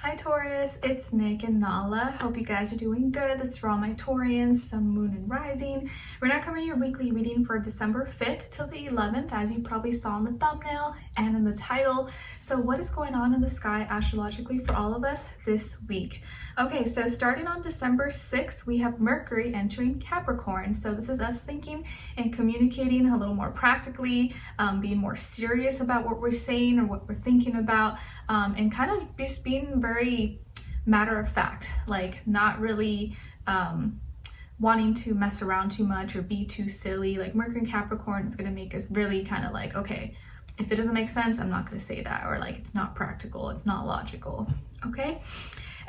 Hi Taurus, it's Nick and Nala. Hope you guys are doing good. This is for all my Taurians, Sun, Moon, and Rising. We're now covering your weekly reading for December 5th till the 11th, as you probably saw in the thumbnail and in the title. So what is going on in the sky astrologically for all of us this week? Okay, so starting on December 6th, we have Mercury entering Capricorn. So this is us thinking and communicating a little more practically, being more serious about what we're saying or what we're thinking about, and kind of just being very matter of fact, like not really wanting to mess around too much or be too silly. Like Mercury and Capricorn is going to make us really kind of like, okay, if it doesn't make sense, I'm not going to say that, or like it's not practical, it's not logical. Okay.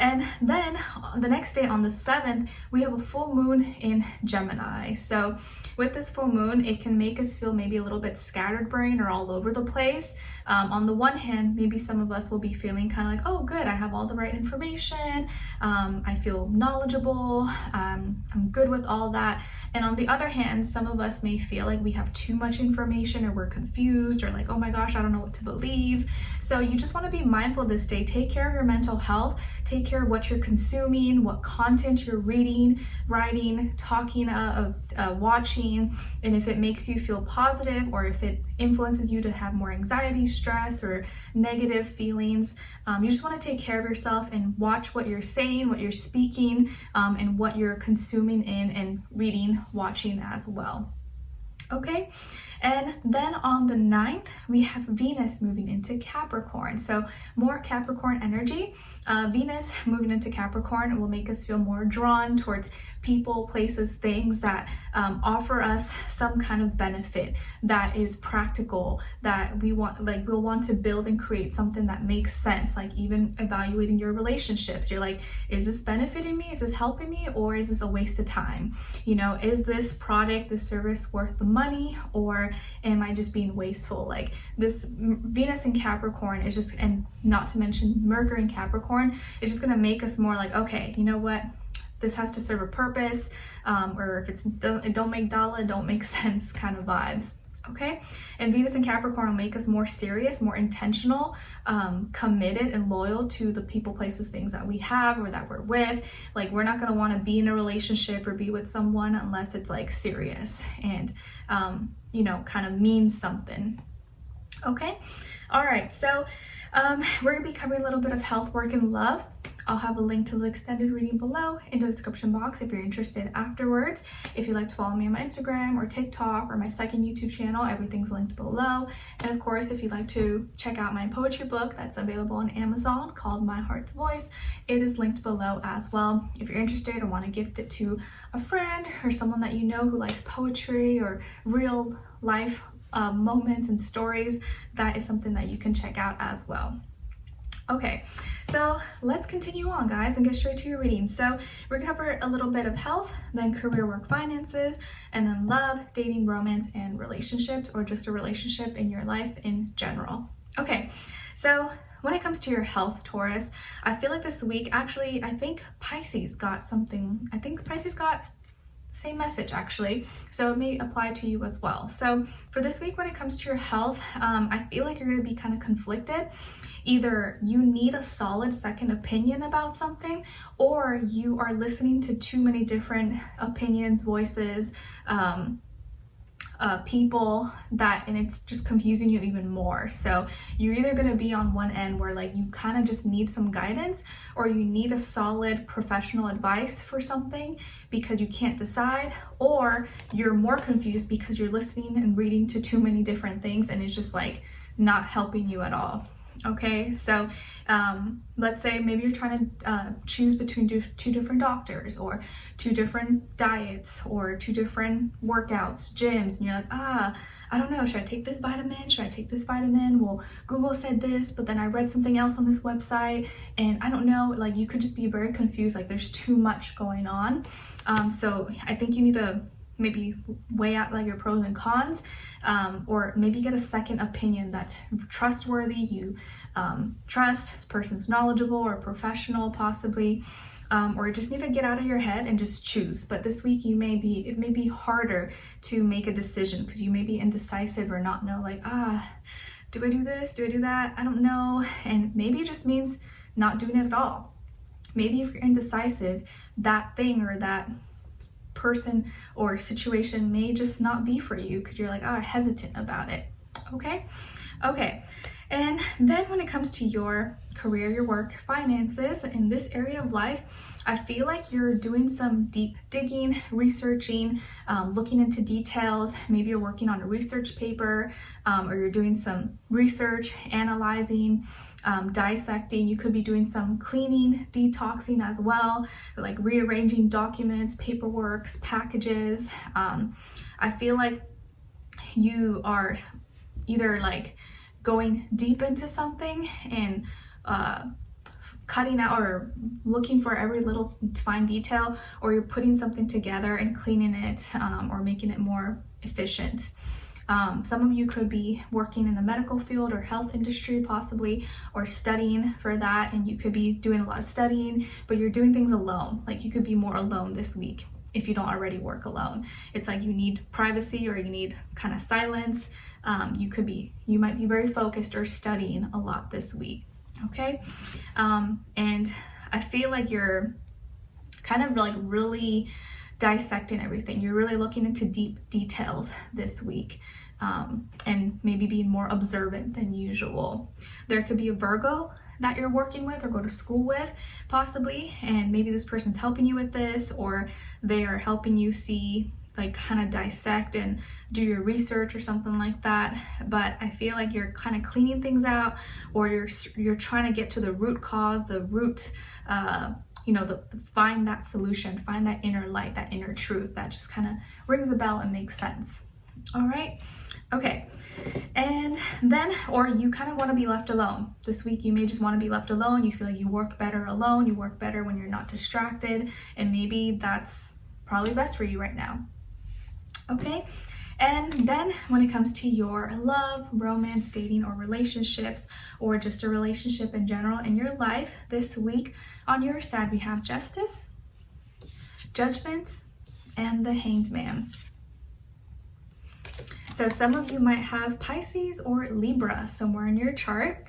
And then the next day on the 7th, we have a full moon in Gemini. So with this full moon, it can make us feel maybe a little bit scattered brain or all over the place. On the one hand, maybe some of us will be feeling kind of like, oh, good, I have all the right information. I feel knowledgeable. I'm good with all that. And on the other hand, some of us may feel like we have too much information or we're confused or like, oh my gosh, I don't know what to believe. So you just want to be mindful this day. Take care of your mental health. Take care of what you're consuming, what content you're reading, writing, talking, watching, and if it makes you feel positive or if it influences you to have more anxiety, stress, or negative feelings. You just want to take care of yourself and watch what you're saying, what you're speaking, and what you're consuming in and reading, watching as well. Okay, and then on the 9th, we have Venus moving into Capricorn. So more Capricorn energy. Venus moving into Capricorn will make us feel more drawn towards people, places, things that offer us some kind of benefit that is practical, that we want, like we'll want to build and create something that makes sense. Like even evaluating your relationships, you're like, is this benefiting me? Is this helping me? Or is this a waste of time? You know, is this product, this service worth the money, or am I just being wasteful? Like this Venus in Capricorn is just, and not to mention Mercury in Capricorn, is just going to make us more like, okay, you know what? This has to serve a purpose, or if it don't make dollar, don't make sense kind of vibes. Okay, and Venus and Capricorn will make us more serious, more intentional, committed and loyal to the people, places, things that we have or that we're with. Like we're not going to want to be in a relationship or be with someone unless it's like serious and, you know, kind of means something. Okay, all right, so we're going to be covering a little bit of health, work, and love. I'll have a link to the extended reading below in the description box if you're interested afterwards. If you'd like to follow me on my Instagram or TikTok or my second YouTube channel, everything's linked below. And of course, if you'd like to check out my poetry book that's available on Amazon called My Heart's Voice, it is linked below as well. If you're interested or want to gift it to a friend or someone that you know who likes poetry or real life moments and stories, that is something that you can check out as well. Okay, so let's continue on, guys, and get straight to your reading. So we're gonna cover a little bit of health, then career, work, finances, and then love, dating, romance, and relationships, or just a relationship in your life in general. Okay, so when it comes to your health, Taurus, I feel like this week, actually, I think Pisces got something. I think Pisces got same message actually, so it may apply to you as well. So for this week, when it comes to your health, I feel like you're going to be kind of conflicted. Either you need a solid second opinion about something, or you are listening to too many different opinions, voices, people and it's just confusing you even more. So you're either going to be on one end where like you kind of just need some guidance, or you need a solid professional advice for something because you can't decide, or you're more confused because you're listening and reading to too many different things and it's just like not helping you at all. Okay, so let's say maybe you're trying to choose between two different doctors or two different diets or two different workouts, gyms, and you're like, I don't know, should I take this vitamin? Should I take this vitamin? Well, Google said this, but then I read something else on this website and I don't know. Like you could just be very confused, like there's too much going on. So I think you need to maybe weigh out like your pros and cons, or maybe get a second opinion that's trustworthy. You trust this person's knowledgeable or professional possibly, or you just need to get out of your head and just choose. But this week it may be harder to make a decision because you may be indecisive or not know like, do I do this? Do I do that? I don't know. And maybe it just means not doing it at all. Maybe if you're indecisive, that thing or that person or situation may just not be for you because you're like, oh, hesitant about it. Okay. And then when it comes to your career, your work, finances, in this area of life, I feel like you're doing some deep digging, researching, looking into details. Maybe you're working on a research paper, or you're doing some research, analyzing, dissecting. You could be doing some cleaning, detoxing as well, like rearranging documents, paperwork, packages. I feel like you are either like going deep into something and cutting out or looking for every little fine detail, or you're putting something together and cleaning it, or making it more efficient. Some of you could be working in the medical field or health industry possibly, or studying for that, and you could be doing a lot of studying, but you're doing things alone. Like you could be more alone this week if you don't already work alone. It's like you need privacy or you need kind of silence. You might be very focused or studying a lot this week. Okay. And I feel like you're kind of like really dissecting everything. You're really looking into deep details this week, and maybe being more observant than usual. There could be a Virgo that you're working with or go to school with possibly, and maybe this person's helping you with this, or they are helping you see, like kind of dissect and do your research or something like that. But I feel like you're kind of cleaning things out, or you're trying to get to the root cause, the root, find that solution, find that inner light, that inner truth that just kind of rings a bell and makes sense. All right. Okay. And then, or you kind of want to be left alone. This week, you may just want to be left alone. You feel like you work better alone. You work better when you're not distracted. And maybe that's probably best for you right now. Okay. And then when it comes to your love, romance, dating, or relationships, or just a relationship in general in your life this week, on your side, we have Justice, Judgment, and the Hanged Man. So some of you might have Pisces or Libra somewhere in your chart.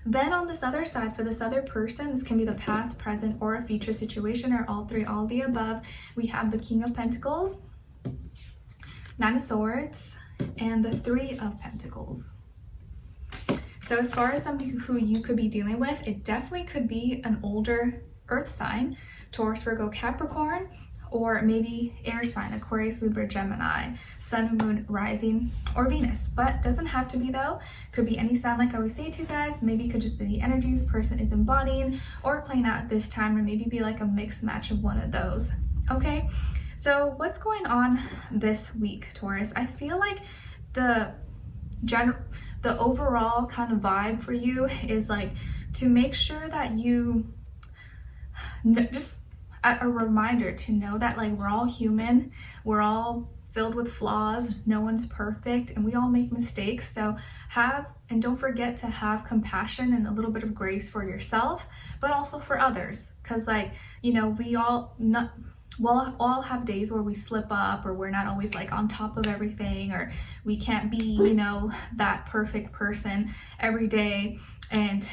Then on this other side, for this other person, this can be the past, present, or a future situation, or all three, all the above. We have the King of Pentacles, Nine of Swords, and the Three of Pentacles. So as far as somebody who you could be dealing with, it definitely could be an older earth sign, Taurus, Virgo, Capricorn, or maybe air sign, Aquarius, Libra, Gemini, Sun, Moon, Rising, or Venus. But doesn't have to be though. Could be any sign, like I always say to you guys. Maybe it could just be the energy this person is embodying or playing out at this time, or maybe be like a mixed match of one of those. Okay, so what's going on this week, Taurus? I feel like the overall kind of vibe for you is like to make sure that you just a reminder to know that like we're all human, we're all filled with flaws, no one's perfect, and we all make mistakes. So don't forget to have compassion and a little bit of grace for yourself, but also for others, because like, we'll all have days where we slip up, or we're not always like on top of everything, or we can't be, that perfect person every day. And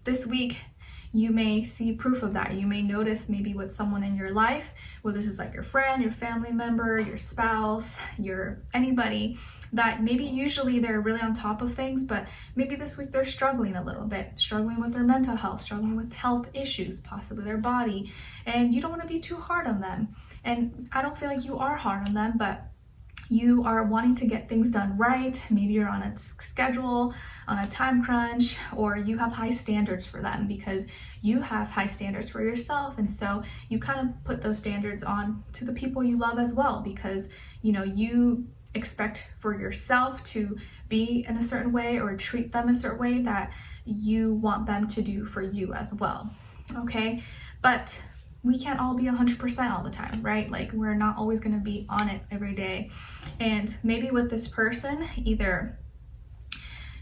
this week, you may see proof of that. You may notice maybe with someone in your life, whether this is like your friend, your family member, your spouse, anybody, that maybe usually they're really on top of things, but maybe this week they're struggling a little bit, struggling with their mental health, struggling with health issues, possibly their body, and you don't want to be too hard on them. And I don't feel like you are hard on them, but you are wanting to get things done right. Maybe you're on a schedule, on a time crunch, or you have high standards for them because you have high standards for yourself. And so you kind of put those standards on to the people you love as well, because you expect for yourself to be in a certain way or treat them a certain way that you want them to do for you as well. Okay, but we can't all be 100% all the time, right? Like we're not always going to be on it every day. And maybe with this person, either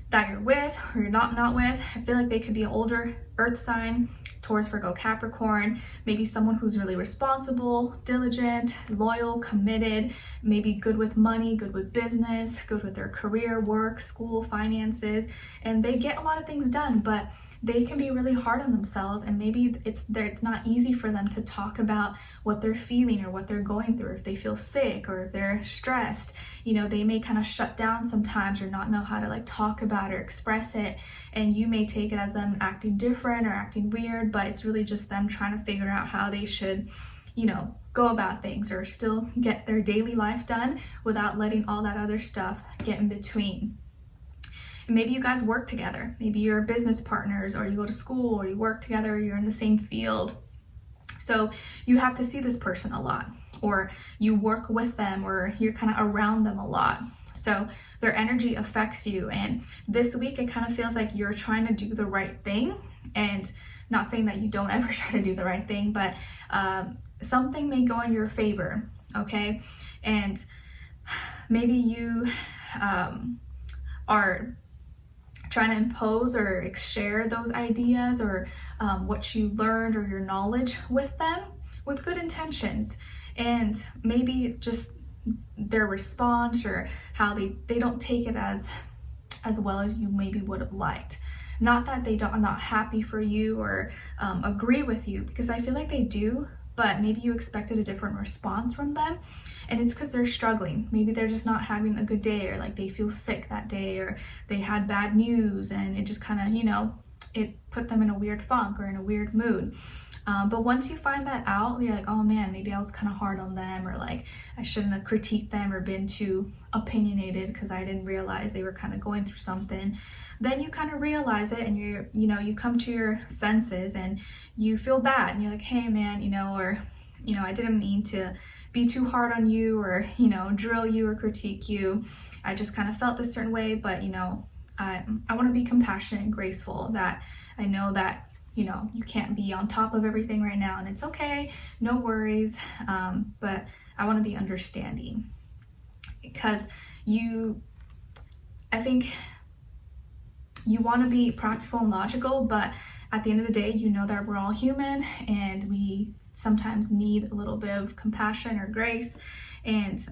that you're with or you're not with, I feel like they could be an older earth sign, Taurus, Virgo, Capricorn, maybe someone who's really responsible, diligent, loyal, committed, maybe good with money, good with business, good with their career, work, school, finances, and they get a lot of things done, but they can be really hard on themselves, and maybe it's not easy for them to talk about what they're feeling or what they're going through. If they feel sick or if they're stressed, you know, they may kind of shut down sometimes or not know how to like talk about it or express it, and you may take it as them acting different or acting weird, but it's really just them trying to figure out how they should, you know, go about things or still get their daily life done without letting all that other stuff get in between. And maybe you guys work together. Maybe you're business partners, or you go to school, or you work together, or you're in the same field. So you have to see this person a lot, or you work with them, or you're kind of around them a lot. So their energy affects you. And this week, it kind of feels like you're trying to do the right thing. And not saying that you don't ever try to do the right thing, but something may go in your favor, okay? And maybe you are trying to impose or share those ideas or what you learned or your knowledge with them with good intentions, and maybe just their response or how they don't take it as well as you maybe would have liked. Not that they are not happy for you or agree with you, because I feel like they do, but maybe you expected a different response from them, and it's because they're struggling. Maybe they're just not having a good day, or like they feel sick that day, or they had bad news and it just kind of, you know, it put them in a weird funk or in a weird mood. But once you find that out, you're like, oh man, maybe I was kind of hard on them, or like I shouldn't have critiqued them or been too opinionated because I didn't realize they were kind of going through something. Then you kind of realize it, and you come to your senses and you feel bad, and you're like, hey man, or I didn't mean to be too hard on you, or drill you or critique you. I just kind of felt this certain way, but I want to be compassionate and graceful, that I know that you can't be on top of everything right now, and it's okay, no worries, but I want to be understanding, because I think you want to be practical and logical, but at the end of the day, you know that we're all human, and we sometimes need a little bit of compassion or grace. And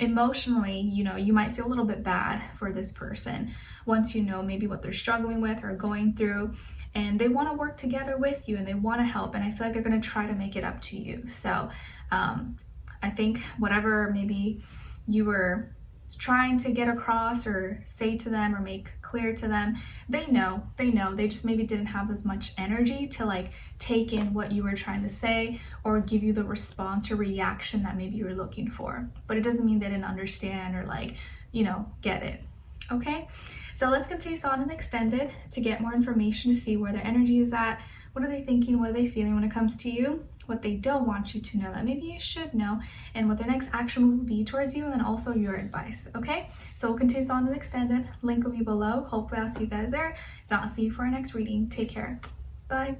emotionally, you might feel a little bit bad for this person once you know maybe what they're struggling with or going through, and they want to work together with you and they want to help, and I feel like they're going to try to make it up to you. So I think whatever maybe you were trying to get across or say to them or make clear to them, they know, they just maybe didn't have as much energy to like take in what you were trying to say or give you the response or reaction that maybe you were looking for. But it doesn't mean they didn't understand or like, get it. Okay, so let's continue on and extended to get more information to see where their energy is at. What are they thinking? What are they feeling when it comes to you? What they don't want you to know that maybe you should know, and what their next action move will be towards you, and then also your advice. Okay, so we'll continue on and extended. Link will be below. Hopefully I'll see you guys there. If not, I'll see you for our next reading. Take care. Bye.